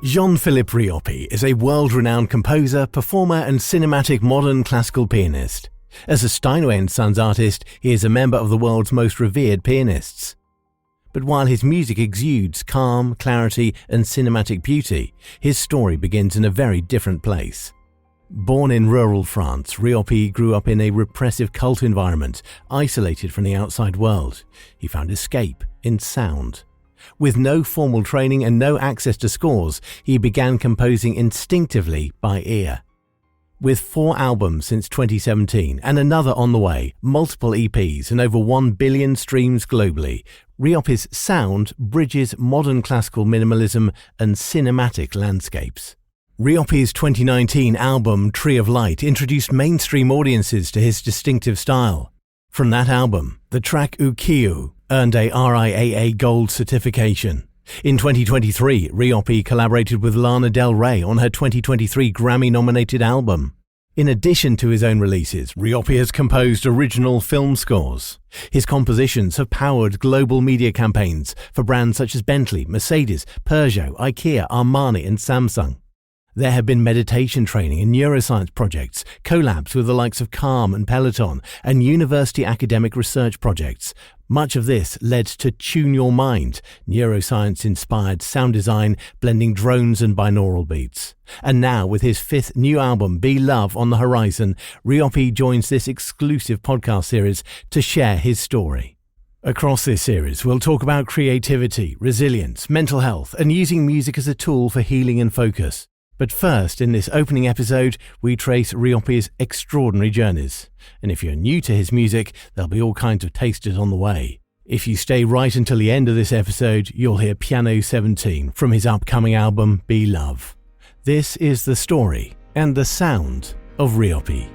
Jean-Philippe RIOPY is a world-renowned composer, performer and cinematic modern classical pianist. As a Steinway & Sons artist, he is a member of the world's most revered pianists. But while his music exudes calm, clarity and cinematic beauty, his story begins in a very different place. Born in rural France, RIOPY grew up in a repressive cult environment, isolated from the outside world. He found escape in sound. With no formal training and no access to scores, he began composing instinctively by ear. With 4 albums since 2017 and another on the way, multiple EPs and over 1 billion streams globally, RIOPY's sound bridges modern classical minimalism and cinematic landscapes. RIOPY's 2019 album Tree of Light introduced mainstream audiences to his distinctive style. From that album, the track Ukiyo earned a RIAA Gold certification. In 2023, RIOPY collaborated with Lana Del Rey on her 2023 Grammy-nominated album. In addition to his own releases, RIOPY has composed original film scores. His compositions have powered global media campaigns for brands such as Bentley, Mercedes, Peugeot, IKEA, Armani and Samsung. There have been meditation training and neuroscience projects, collabs with the likes of Calm and Peloton, and university academic research projects. Much of this led to Tune Your Mind, neuroscience-inspired sound design blending drones and binaural beats. And now, with his 5th new album, Be Love, on the horizon, RIOPY joins this exclusive podcast series to share his story. Across this series, we'll talk about creativity, resilience, mental health, and using music as a tool for healing and focus. But first, in this opening episode, we trace RIOPY's extraordinary journeys. And if you're new to his music, there'll be all kinds of tasters on the way. If you stay right until the end of this episode, you'll hear Piano 17 from his upcoming album, Be Love. This is the story and the sound of RIOPY.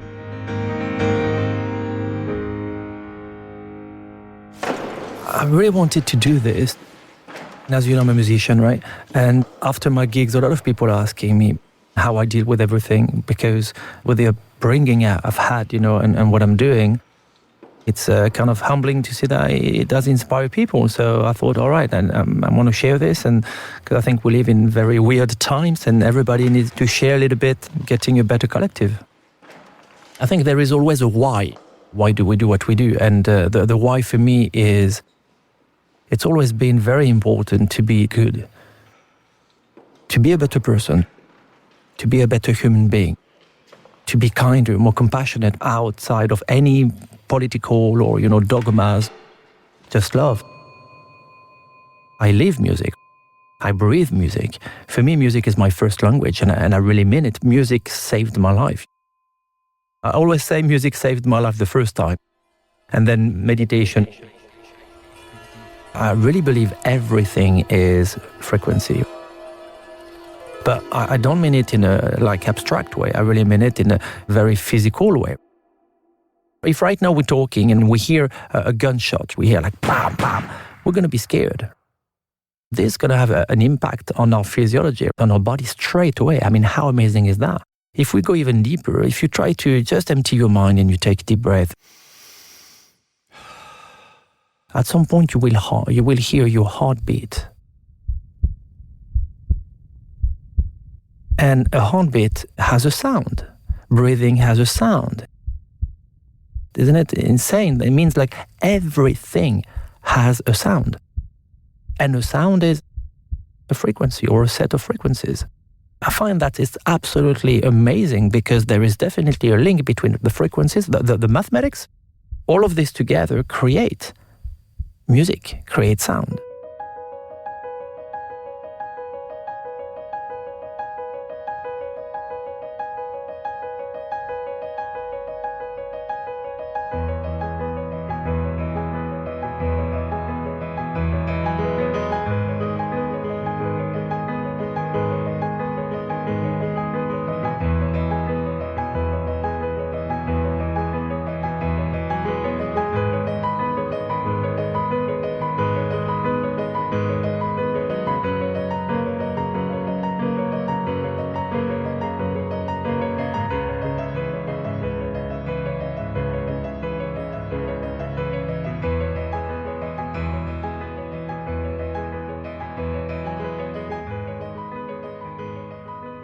I really wanted to do this. As you know, I'm a musician, right? And after my gigs, a lot of people are asking me how I deal with everything, because with the upbringing I've had, and what I'm doing, it's kind of humbling to see that it does inspire people. So I thought, all right, and I want to share this, and because I think we live in very weird times and everybody needs to share a little bit, getting a better collective. I think there is always a why. Why do we do what we do? And the why for me is, it's always been very important to be good, to be a better person, to be a better human being, to be kinder, more compassionate outside of any political or, dogmas. Just love. I live music. I breathe music. For me, music is my first language, and I really mean it. Music saved my life. I always say music saved my life the first time, and then meditation. I really believe everything is frequency. But I don't mean it in a abstract way. I really mean it in a very physical way. If right now we're talking and we hear a gunshot, we hear bam, bam, we're going to be scared. This is going to have an impact on our physiology, on our body straight away. I mean, how amazing is that? If we go even deeper, if you try to just empty your mind and you take a deep breath, at some point you will hear your heartbeat. And a heartbeat has a sound. Breathing has a sound. Isn't it insane? It means everything has a sound. And a sound is a frequency or a set of frequencies. I find that it's absolutely amazing, because there is definitely a link between the frequencies, the mathematics. All of this together create music, create sound.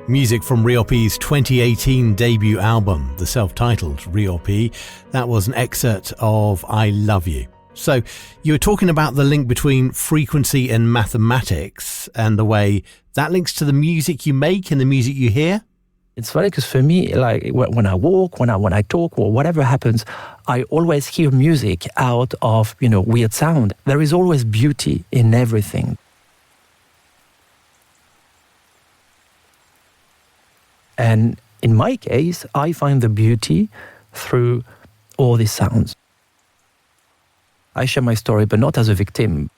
Music from RIOPY's 2018 debut album, the self-titled RIOPY. That was an excerpt of I Love You. So you were talking about the link between frequency and mathematics and the way that links to the music you make and the music you hear? It's funny because for me, like when I walk, when I talk, or whatever happens, I always hear music out of, weird sound. There is always beauty in everything. And in my case, I find the beauty through all these sounds. I share my story, but not as a victim.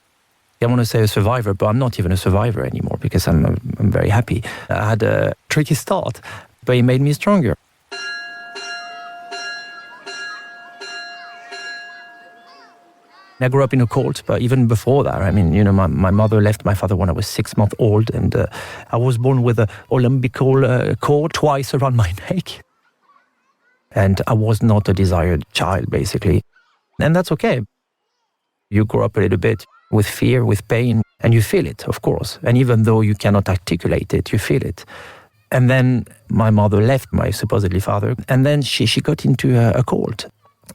I want to say a survivor, but I'm not even a survivor anymore because I'm very happy. I had a tricky start, but it made me stronger. I grew up in a cult, but even before that, my mother left my father when I was 6 months old, and I was born with an umbilical cord twice around my neck. And I was not a desired child, basically. And that's okay. You grow up a little bit with fear, with pain, and you feel it, of course. And even though you cannot articulate it, you feel it. And then my mother left my supposedly father, and then she got into a cult,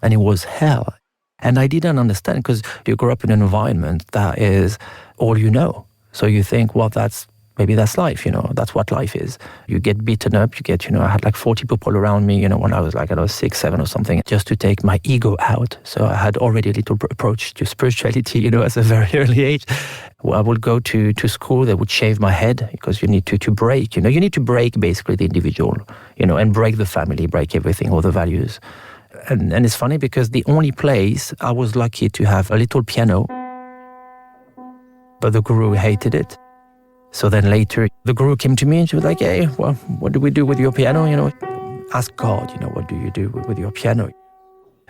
and it was hell. And I didn't understand because you grew up in an environment that is all you know. So you think, well, maybe that's life, that's what life is. You get beaten up, I had like 40 people around me, when I was 6, 7 or something, just to take my ego out. So I had already a little approach to spirituality, as a very early age. I would go to school, they would shave my head because you need to break, you need to break basically the individual, and break the family, break everything, all the values. And it's funny because the only place I was lucky to have a little piano, but the guru hated it. So then later, the guru came to me and she was like, hey, well, what do we do with your piano? Ask God, what do you do with your piano?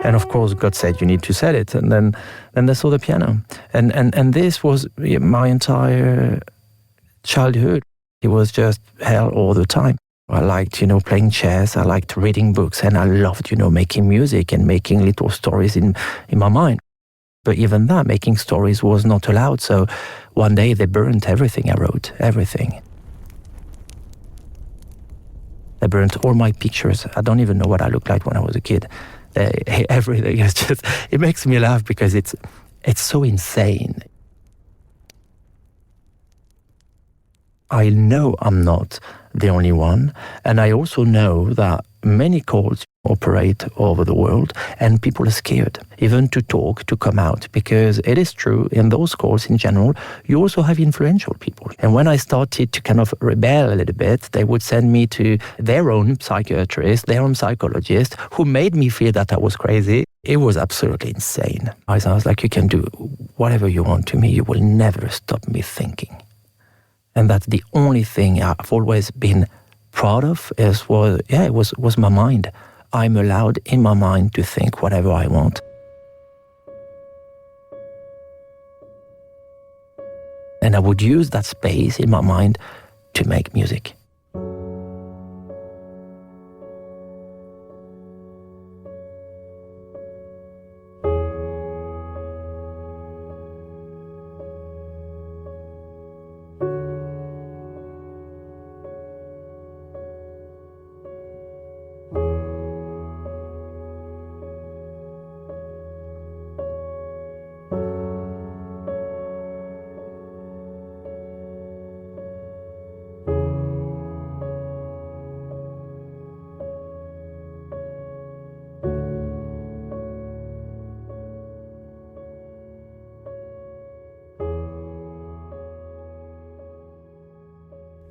And of course, God said, you need to sell it. And then they saw the piano. And this was my entire childhood. It was just hell all the time. I liked, playing chess. I liked reading books. And I loved, making music and making little stories in my mind. But even that, making stories was not allowed. So one day they burned everything I wrote, everything. They burnt all my pictures. I don't even know what I looked like when I was a kid. Everything is just, it makes me laugh because it's so insane. I know I'm not the only one. And I also know that many cults operate over the world and people are scared even to talk, to come out, because it is true in those cults in general, you also have influential people. And when I started to kind of rebel a little bit, they would send me to their own psychiatrist, their own psychologist, who made me feel that I was crazy. It was absolutely insane. I was like, you can do whatever you want to me, you will never stop me thinking. And that's the only thing I've always been proud of was my mind. I'm allowed in my mind to think whatever I want. And I would use that space in my mind to make music.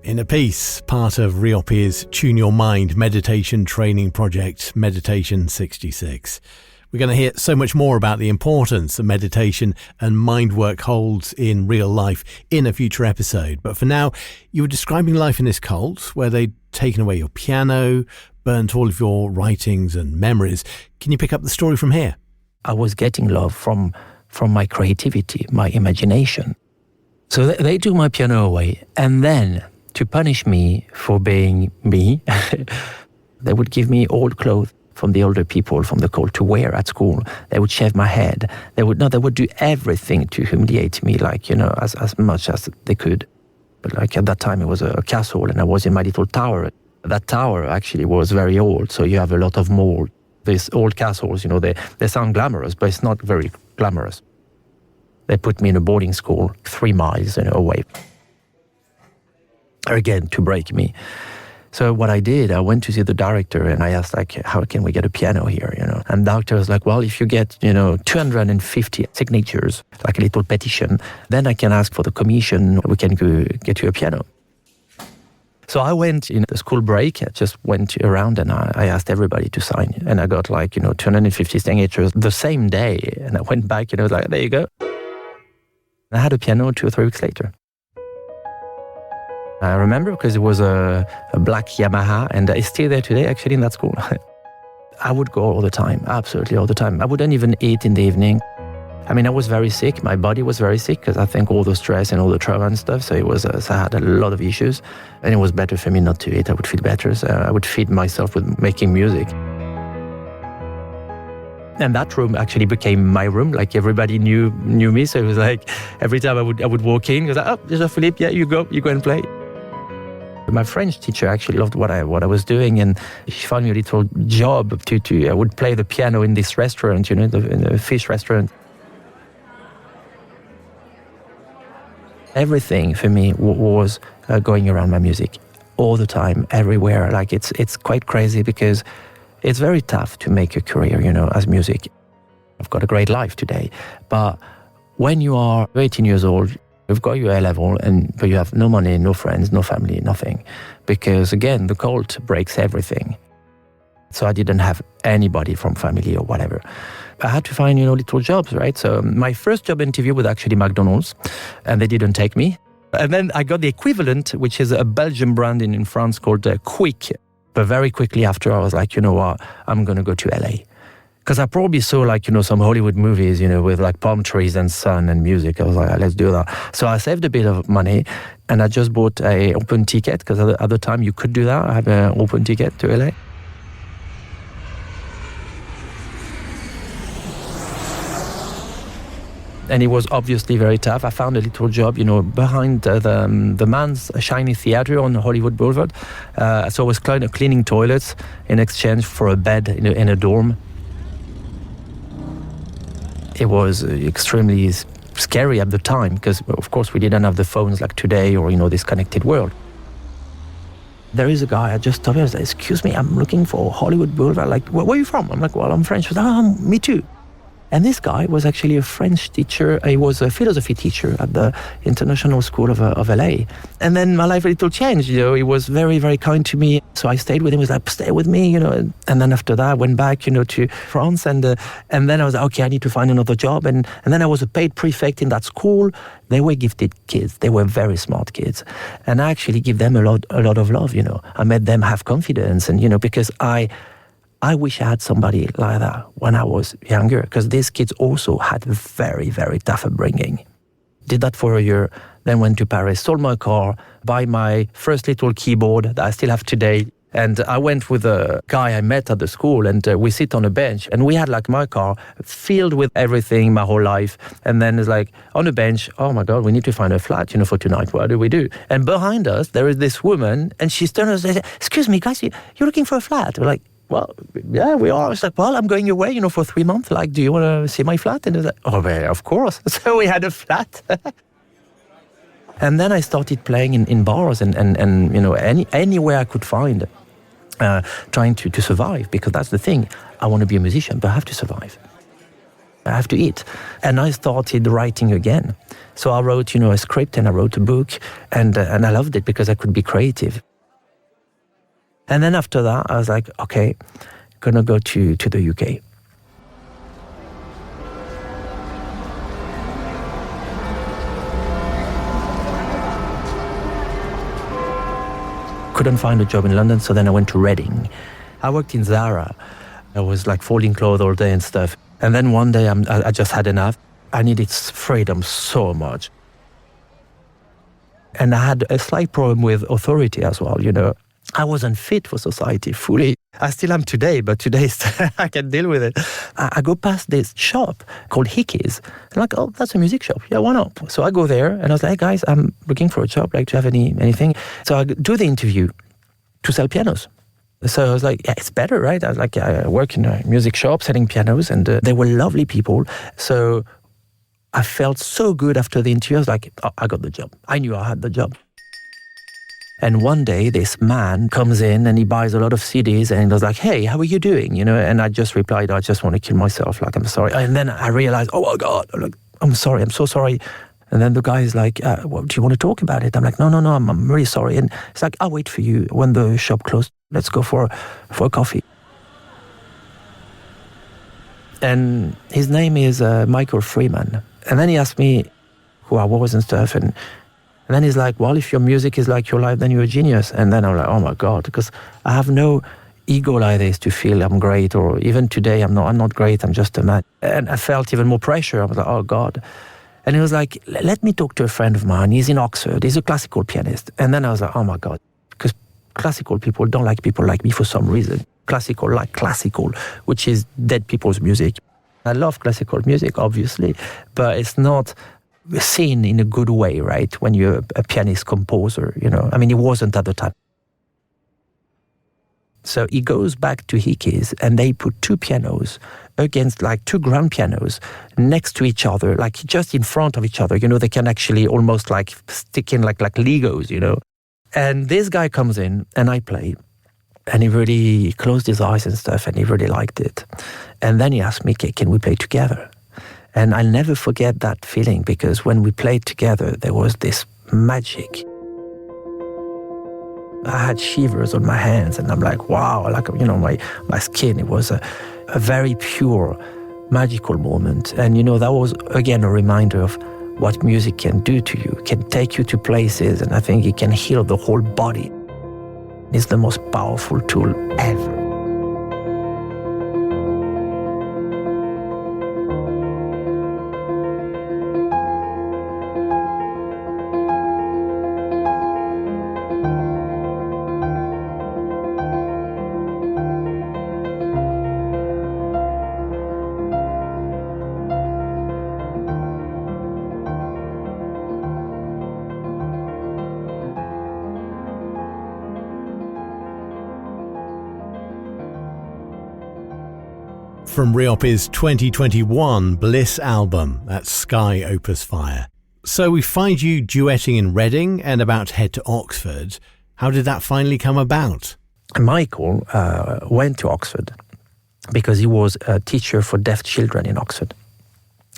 In a piece, part of RIOPY's Tune Your Mind meditation training project, Meditation 66. We're going to hear so much more about the importance that meditation and mind work holds in real life in a future episode. But for now, you were describing life in this cult where they'd taken away your piano, burnt all of your writings and memories. Can you pick up the story from here? I was getting love from my creativity, my imagination. So they took my piano away, and then to punish me for being me, they would give me old clothes from the older people from the cult to wear at school. They would shave my head. They would do everything to humiliate me, as much as they could. But like at that time, it was a castle, and I was in my little tower. That tower actually was very old, so you have a lot of mold. These old castles, they sound glamorous, but it's not very glamorous. They put me in a boarding school 3 miles away. Again, to break me. So what I did, I went to see the director and I asked, like, how can we get a piano here, And the doctor was like, well, if you get, 250 signatures, like a little petition, then I can ask for the commission, we can go get you a piano. So I went in the school break, I just went around and I asked everybody to sign. And I got 250 signatures the same day. And I went back, like, there you go. I had a piano 2 or 3 weeks later. I remember because it was a black Yamaha, and it's still there today, actually, in that school. I would go all the time, absolutely all the time. I wouldn't even eat in the evening. I mean, I was very sick. My body was very sick because I think all the stress and all the trauma and stuff. So so I had a lot of issues, and it was better for me not to eat. I would feel better. So I would feed myself with making music. And that room actually became my room. Like everybody knew me. So it was like every time I would walk in, it was like, oh, there's a Philippe. Yeah, you go and play. My French teacher actually loved what I was doing, and she found me a little job to I would play the piano in this restaurant, in the fish restaurant. Everything for me was going around my music all the time, everywhere. Like it's quite crazy because it's very tough to make a career, as music. I've got a great life today, but when you are 18 years old, you've got your A-level, but you have no money, no friends, no family, nothing. Because again, the cult breaks everything. So I didn't have anybody from family or whatever. I had to find, little jobs, right? So my first job interview was actually McDonald's, and they didn't take me. And then I got the equivalent, which is a Belgian brand in France called Quick. But very quickly after, I was like, you know what, I'm going to go to LA. Because I probably saw some Hollywood movies, with like palm trees and sun and music. I was like, let's do that. So I saved a bit of money and I just bought an open ticket because at the time you could do that. I had an open ticket to LA. And it was obviously very tough. I found a little job, behind the man's shiny theater on Hollywood Boulevard. So I was cleaning toilets in exchange for a bed in a dorm. It was extremely scary at the time because, of course, we didn't have the phones like today or, this connected world. There is a guy, I just told him, I was like, excuse me, I'm looking for Hollywood Boulevard. Like, where are you from? I'm like, well, I'm French. He was like, oh, me too. And this guy was actually a French teacher. He was a philosophy teacher at the International School of LA. And then my life a little changed, He was very, very kind to me. So I stayed with him. He was like, stay with me, And then after that, I went back, to France. And then I was like, okay, I need to find another job. And then I was a paid prefect in that school. They were gifted kids. They were very smart kids. And I actually give them a lot of love, I made them have confidence. And, because I wish I had somebody like that when I was younger, because these kids also had a very, very tough upbringing. Did that for a year, then went to Paris, sold my car, buy my first little keyboard that I still have today. And I went with a guy I met at the school, and we sit on a bench, and we had my car filled with everything my whole life. And then it's like on a bench, oh my God, we need to find a flat, for tonight. What do we do? And behind us, there is this woman, and she's turned us and said, excuse me, guys, you're looking for a flat? We're like, well, yeah, we are. It's like, well, I'm going away, for 3 months. Like, do you want to see my flat? And it's like, oh, well, of course. So we had a flat. And then I started playing in bars and anywhere I could find, trying to survive, because that's the thing. I want to be a musician, but I have to survive. I have to eat. And I started writing again. So I wrote, a script, and I wrote a book, and I loved it because I could be creative. And then after that, I was like, okay, gonna go to the UK. Couldn't find a job in London, so then I went to Reading. I worked in Zara. I was folding clothes all day and stuff. And then one day I just had enough. I needed freedom so much. And I had a slight problem with authority as well, I wasn't fit for society fully. I still am today, but today I can deal with it. I go past this shop called Hickey's. I'm like, oh, that's a music shop. Yeah, why not? So I go there and I was like, hey guys, I'm looking for a job. Like, do you have anything? So I do the interview to sell pianos. So I was like, yeah, it's better, right? I was like, I work in a music shop selling pianos, and they were lovely people. So I felt so good after the interview. I was like, oh, I got the job. I knew I had the job. And one day, this man comes in and he buys a lot of CDs and he was like, hey, how are you doing? You know, and I just replied, I just want to kill myself. Like, I'm sorry. And then I realized, oh my God, I'm sorry. I'm so sorry. And then the guy is like, well, do you want to talk about it? I'm like, no, I'm really sorry. And it's like, I'll wait for you when the shop closed. Let's go for a coffee. And his name is Michael Freeman. And then he asked me who I was and stuff. And then he's like, well, if your music is like your life, then you're a genius. And then I'm like, oh my God, because I have no ego like this to feel I'm great, or even today I'm not great, I'm just a man. And I felt even more pressure. I was like, oh God. And he was like, let me talk to a friend of mine. He's in Oxford. He's a classical pianist. And then I was like, oh my God, because classical people don't like people like me for some reason. Classical, which is dead people's music. I love classical music, obviously, but it's not seen in a good way, right? When you're a pianist composer, you know. I mean, it wasn't at the time. So he goes back to Hickey's and they put two pianos against, like, two grand pianos next to each other, like just in front of each other. You know, they can actually almost like stick in like Legos, you know. And this guy comes in and I play. And he really closed his eyes and stuff and he really liked it. And then he asked me, can we play together? And I'll never forget that feeling, because when we played together, there was this magic. I had shivers on my hands and I'm like, wow, like, you know, my skin, it was a very pure, magical moment. And, you know, that was, again, a reminder of what music can do to you. It can take you to places, and I think it can heal the whole body. It's the most powerful tool ever. From RIOPY's 2021 Bliss album at Sky Opus Fire. So we find you duetting in Reading and about to head to Oxford. How did that finally come about? Michael went to Oxford because he was a teacher for deaf children in Oxford.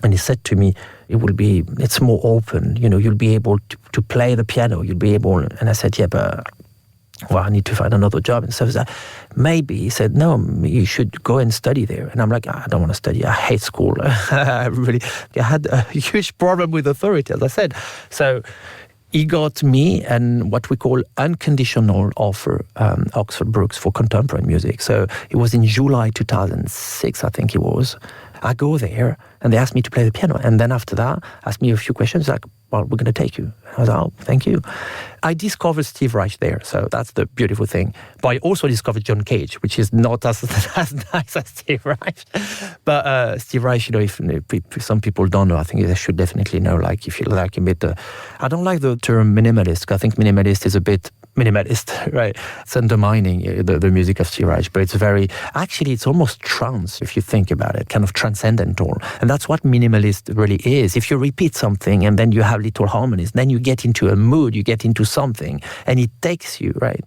And he said to me, it's more open, you know, you'll be able to play the piano, you'll be able, and I said, yeah, but well, I need to find another job. And so maybe he said, no, you should go and study there. And I'm like, I don't want to study. I hate school. I had a huge problem with authority, as I said. So he got me and what we call unconditional offer, Oxford Brookes for contemporary music. So it was in July 2006, I think it was. I go there and they asked me to play the piano. And then after that, asked me a few questions like, well, we're going to take you. I was like, oh, thank you. I discovered Steve Reich there, so that's the beautiful thing. But I also discovered John Cage, which is not as nice as Steve Reich. But Steve Reich, you know, if some people don't know, I think they should definitely know, like, if you like a bit... I don't like the term minimalist, because I think minimalist is a bit minimalist, right? It's undermining the music of Steve Reich, but it's very... Actually, it's almost trance, if you think about it, kind of transcendental. And that's what minimalist really is. If you repeat something and then you have little harmonies, then you get into a mood, you get into something, and it takes you, right?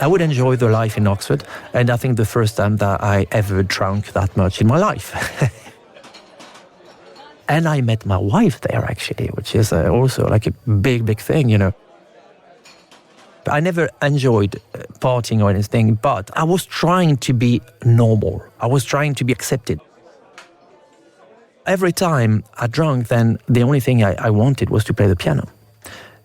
I would enjoy the life in Oxford, and I think the first time that I ever drank that much in my life. And I met my wife there, actually, which is also like a big thing, you know. I never enjoyed partying or anything, but I was trying to be normal. I was trying to be accepted. Every time I drank, then the only thing I wanted was to play the piano.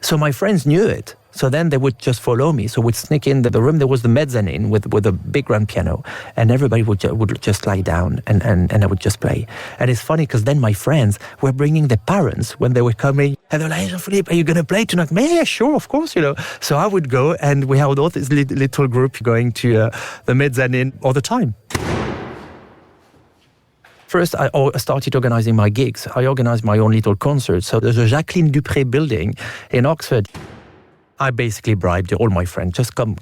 So my friends knew it. So then they would just follow me. So we'd sneak in the room. There was the mezzanine with a big grand piano, and everybody would just lie down, and I would just play. And it's funny because then my friends were bringing their parents when they were coming, and they're like, "Hey, Jean-Philippe, are you going to play tonight?" Yeah, sure, of course, So I would go, and we had all this little group going to the mezzanine all the time. First, I started organising my gigs. I organised my own little concert. So there's a Jacqueline Dupré building in Oxford. I basically bribed all my friends, just come.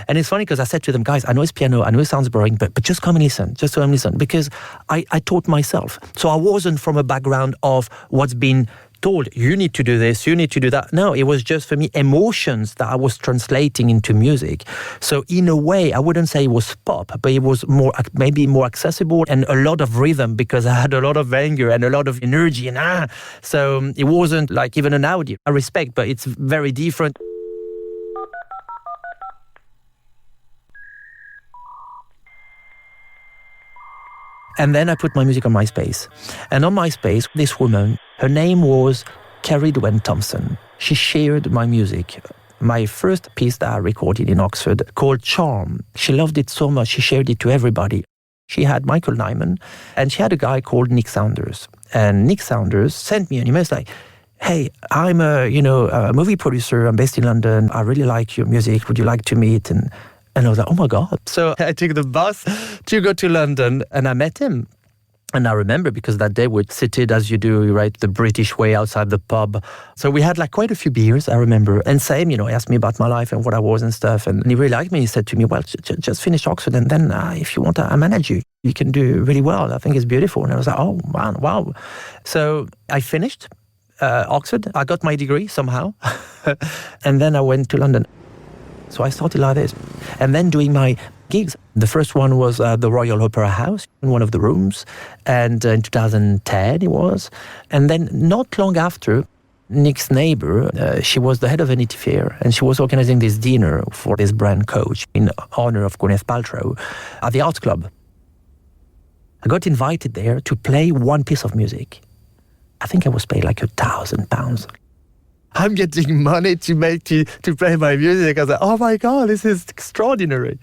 And it's funny because I said to them, guys, I know it's piano, I know it sounds boring, but just come and listen, because I taught myself. So I wasn't from a background of what's been told, you need to do this, you need to do that. No, it was just for me emotions that I was translating into music. So in a way, I wouldn't say it was pop, but it was maybe more accessible and a lot of rhythm because I had a lot of anger and a lot of energy. So it wasn't like even an audio. I respect, but it's very different. And then I put my music on MySpace. And on MySpace, this woman, her name was Carrie Dwayne Thompson. She shared my music. My first piece that I recorded in Oxford called Charm. She loved it so much, she shared it to everybody. She had Michael Nyman, and she had a guy called Nick Saunders. And Nick Saunders sent me an email like, "Hey, I'm a movie producer. I'm based in London. I really like your music. Would you like to meet?" And I was like, oh my God. So I took the bus to go to London and I met him. And I remember because that day we'd seated as you do, right, the British way outside the pub. So we had like quite a few beers, I remember. And same, he asked me about my life and what I was and stuff. And he really liked me. He said to me, well, just finish Oxford and then if you want, I manage you. You can do really well. I think it's beautiful. And I was like, oh, man, wow. So I finished Oxford. I got my degree somehow. And then I went to London. So I started like this. And then doing my gigs. The first one was the Royal Opera House in one of the rooms. And in 2010 it was. And then not long after, Nick's neighbor, she was the head of Vanity Fair. And she was organizing this dinner for this brand Coach in honor of Gwyneth Paltrow at the Arts Club. I got invited there to play one piece of music. I think I was paid like £1,000. I'm getting money to play my music. I was like, oh my God, this is extraordinary.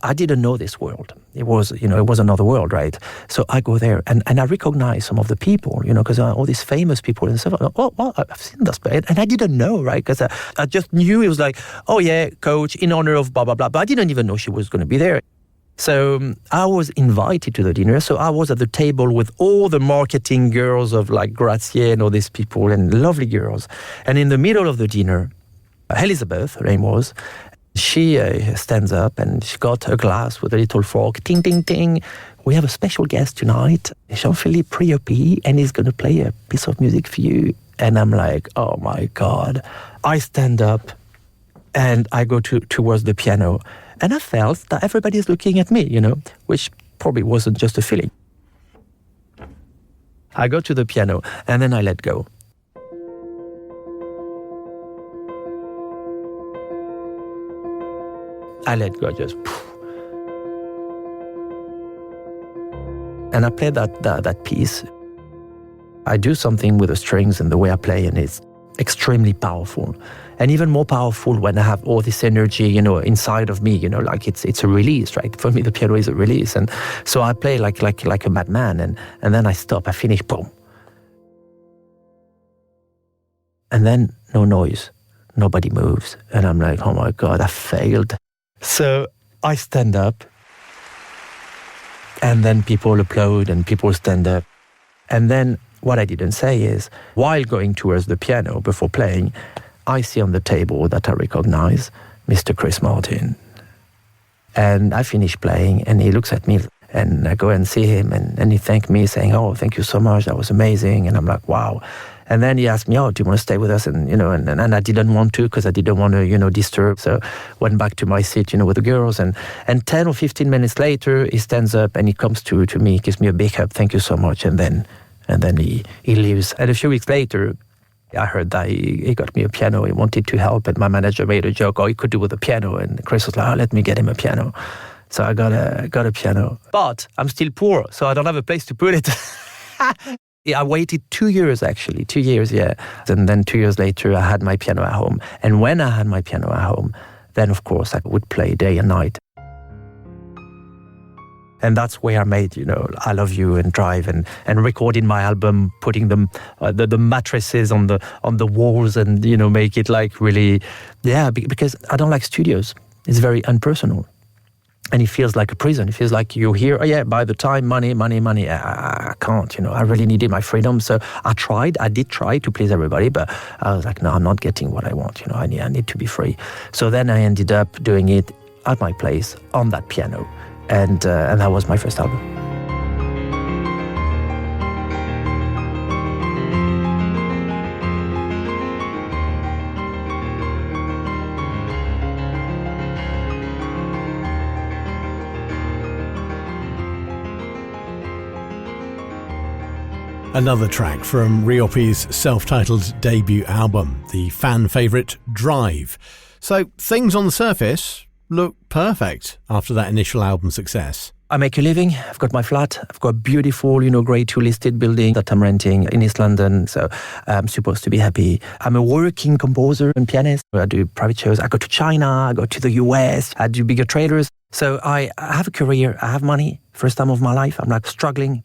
I didn't know this world. It was, it was another world, right? So I go there and I recognize some of the people, because all these famous people and stuff. Oh, well, I've seen this play. And I didn't know, right? Because I just knew it was like, oh yeah, Coach in honor of blah, blah, blah. But I didn't even know she was going to be there. So I was invited to the dinner. So I was at the table with all the marketing girls of like Grazier and all these people and lovely girls. And in the middle of the dinner, Elizabeth, her name was, she stands up and she got a glass with a little fork. Ting, ting, ting. We have a special guest tonight, Jean-Philippe RIOPY, and he's going to play a piece of music for you. And I'm like, oh my God. I stand up and I go towards the piano. And I felt that everybody's looking at me, which probably wasn't just a feeling. I go to the piano and then I let go. I let go, just poof. And I play that piece. I do something with the strings and the way I play, and it's extremely powerful. And even more powerful when I have all this energy, inside of me, like it's a release, right? For me, the piano is a release. And so I play like a madman, and then I stop, I finish, boom. And then no noise, nobody moves. And I'm like, oh my God, I failed. So I stand up, and then people applaud and people stand up. And then what I didn't say is, while going towards the piano before playing, I see on the table that I recognize Mr. Chris Martin. And I finish playing and he looks at me and I go and see him and he thanked me saying, oh, thank you so much, that was amazing. And I'm like, wow. And then he asked me, oh, do you want to stay with us? And, and I didn't want to because I didn't want to, disturb. So went back to my seat, with the girls. And 10 or 15 minutes later, he stands up and he comes to me, gives me a big hug, thank you so much. And then he leaves. And a few weeks later, I heard that he got me a piano. He wanted to help, and my manager made a joke, he could do with a piano. And Chris was like, oh, let me get him a piano. So I got a piano. But I'm still poor, so I don't have a place to put it. I waited 2 years, actually, 2 years, yeah. And then 2 years later, I had my piano at home. And when I had my piano at home, then, of course, I would play day and night. And that's where I made, I Love You and Drive and recording my album, putting them, the mattresses on the walls and, make it like really, because I don't like studios. It's very impersonal. And it feels like a prison. It feels like you're here, by the time, money. I can't, I really needed my freedom. So I did try to please everybody, but I was like, no, I'm not getting what I want. I need to be free. So then I ended up doing it at my place on that piano. And that was my first album. Another track from RIOPY's self-titled debut album, the fan favourite Drive. So things on the surface look perfect after that initial album success. I make a living. I've got my flat. I've got a beautiful, grade 2 listed building that I'm renting in East London. So I'm supposed to be happy. I'm a working composer and pianist. I do private shows. I go to China. I go to the US. I do bigger trailers. So I have a career. I have money. First time of my life. I'm like struggling.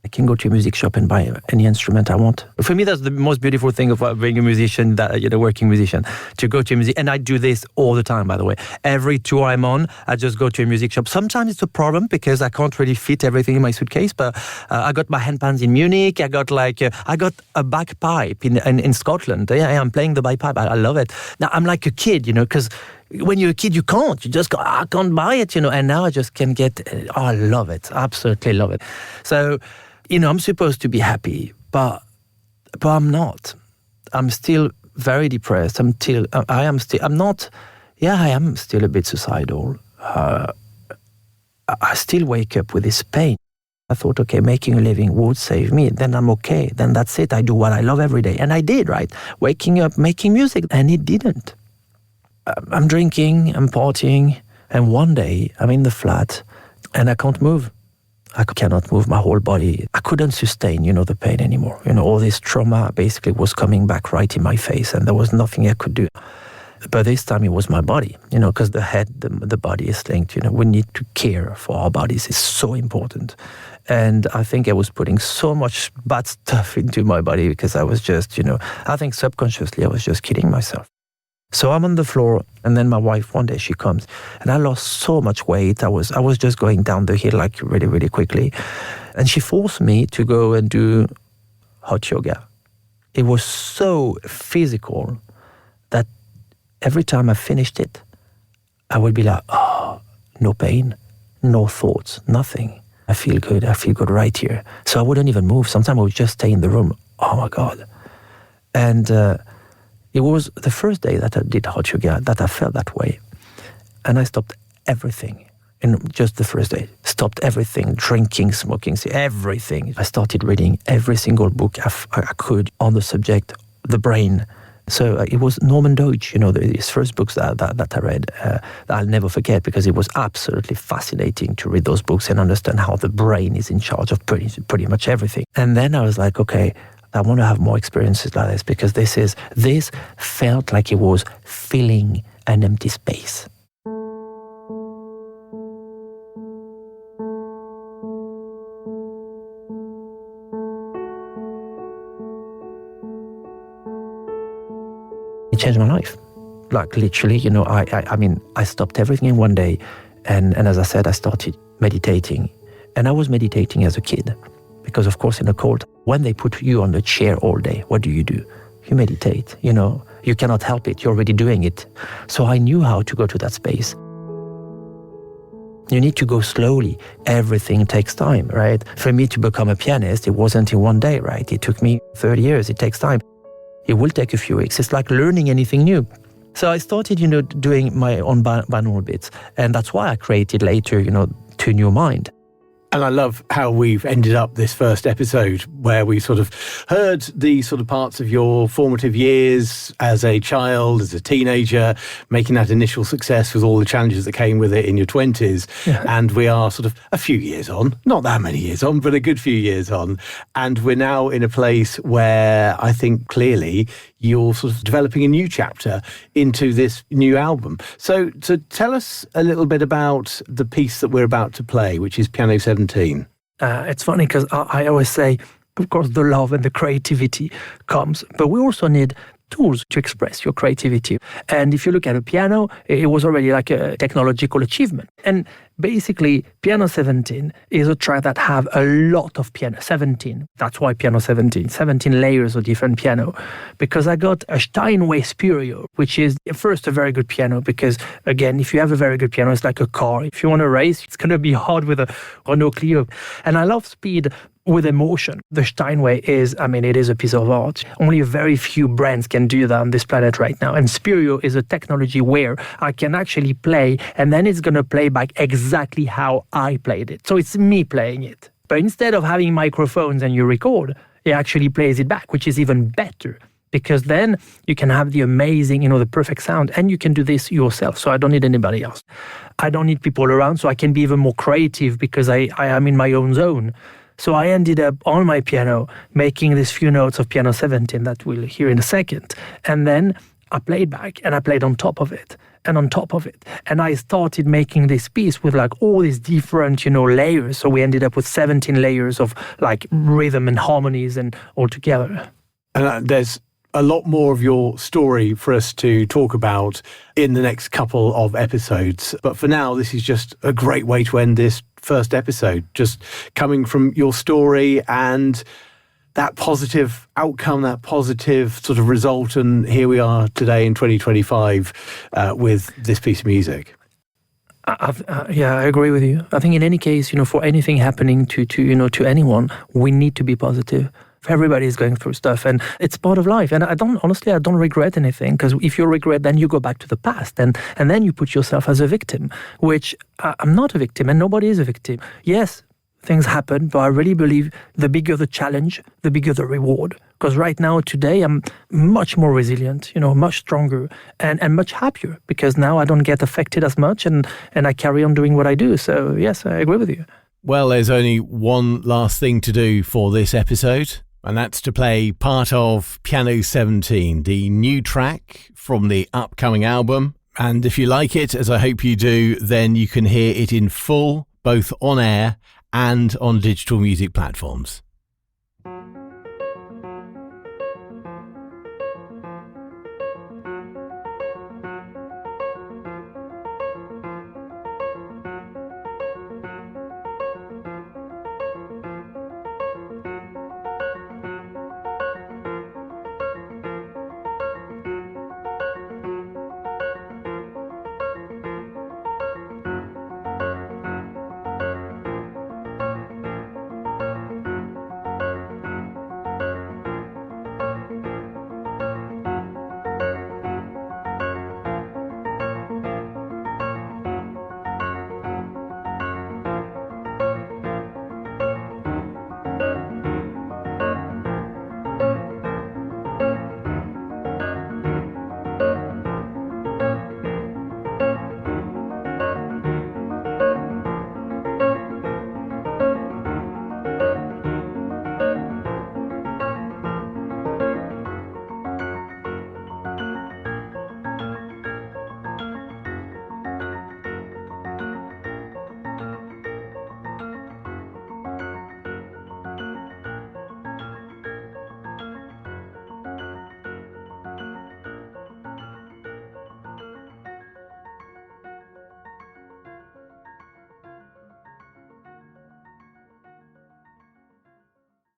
I can go to a music shop and buy any instrument I want. For me, that's the most beautiful thing of being a musician, working musician, to go to a music. And I do this all the time, by the way. Every tour I'm on, I just go to a music shop. Sometimes it's a problem because I can't really fit everything in my suitcase. But I got my handpans in Munich. I got a bagpipe in Scotland. Yeah, I'm playing the bagpipe. I love it. Now I'm like a kid, because when you're a kid, you can't. You just go, I can't buy it, And now I just can get. I love it. Absolutely love it. So. I'm supposed to be happy, but I'm not. I'm still very depressed. I am still a bit suicidal. I still wake up with this pain. I thought, okay, making a living would save me. Then I'm okay. Then that's it. I do what I love every day. And I did, right? Waking up, making music. And it didn't. I'm drinking, I'm partying. And one day I'm in the flat and I can't move. I cannot move my whole body. I couldn't sustain, the pain anymore. All this trauma basically was coming back right in my face and there was nothing I could do. But this time it was my body, because the body is linked. We need to care for our bodies. It's so important. And I think I was putting so much bad stuff into my body because I was just, I think subconsciously I was just killing myself. So I'm on the floor, and then my wife, one day she comes, and I lost so much weight. I was just going down the hill like really, really quickly. And she forced me to go and do hot yoga. It was so physical that every time I finished it, I would be like, oh, no pain, no thoughts, nothing. I feel good right here. So I wouldn't even move. Sometimes I would just stay in the room. Oh my God. And it was the first day that I did hot yoga that I felt that way. And I stopped everything in just the first day. Stopped everything, drinking, smoking, everything. I started reading every single book I could on the subject, the brain. So it was Norman Deutsch, his first books that I read, that I'll never forget because it was absolutely fascinating to read those books and understand how the brain is in charge of pretty much everything. And then I was like, okay, I want to have more experiences like this because this felt like it was filling an empty space. It changed my life. Like literally, I stopped everything in one day. And as I said, I started meditating. And I was meditating as a kid. Because of course in a court, when they put you on the chair all day, what do? You meditate, you cannot help it, you're already doing it. So I knew how to go to that space. You need to go slowly. Everything takes time, right? For me to become a pianist, it wasn't in one day, right? It took me 30 years, it takes time. It will take a few weeks. It's like learning anything new. So I started, doing my own binaural bits. And that's why I created later, To New Mind. And I love how we've ended up this first episode where we sort of heard the sort of parts of your formative years as a child, as a teenager, making that initial success with all the challenges that came with it in your 20s. Yeah. And we are sort of a few years on, not that many years on, but a good few years on. And we're now in a place where I think clearly you're sort of developing a new chapter into this new album. So tell us a little bit about the piece that we're about to play, which is Piano 17. It's funny because I always say, of course, the love and the creativity comes, but we also need tools to express your creativity. And if you look at a piano, it was already like a technological achievement. And basically, Piano 17 is a track that have a lot of piano. 17. That's why Piano 17. 17 layers of different piano. Because I got a Steinway Spurio, which is first a very good piano because, again, if you have a very good piano, it's like a car. If you want to race, it's going to be hard with a Renault Clio. And I love speed with emotion. The Steinway is, it is a piece of art. Only a very few brands can do that on this planet right now. And Spurio is a technology where I can actually play and then it's going to play back exactly how I played it. So it's me playing it. But instead of having microphones and you record, it actually plays it back, which is even better. Because then you can have the amazing, the perfect sound, and you can do this yourself. So I don't need anybody else. I don't need people around, so I can be even more creative because I am in my own zone. So I ended up on my piano making these few notes of Piano 17 that we'll hear in a second. And then I played back and I played on top of it and on top of it. And I started making this piece with like all these different, layers. So we ended up with 17 layers of like rhythm and harmonies and all together. And there's a lot more of your story for us to talk about in the next couple of episodes. But for now, this is just a great way to end this first episode, just coming from your story and that positive outcome, that positive sort of result. And here we are today in 2025 with this piece of music. I agree with you. I think in any case, for anything happening to anyone, we need to be positive. Everybody is going through stuff and it's part of life. And I don't regret anything because if you regret, then you go back to the past and then you put yourself as a victim, which I'm not a victim and nobody is a victim. Yes, things happen, but I really believe the bigger the challenge, the bigger the reward. Because right now, today, I'm much more resilient, much stronger and much happier because now I don't get affected as much and I carry on doing what I do. So yes, I agree with you. Well, there's only one last thing to do for this episode. And that's to play part of Piano 17, the new track from the upcoming album. And if you like it, as I hope you do, then you can hear it in full, both on air and on digital music platforms.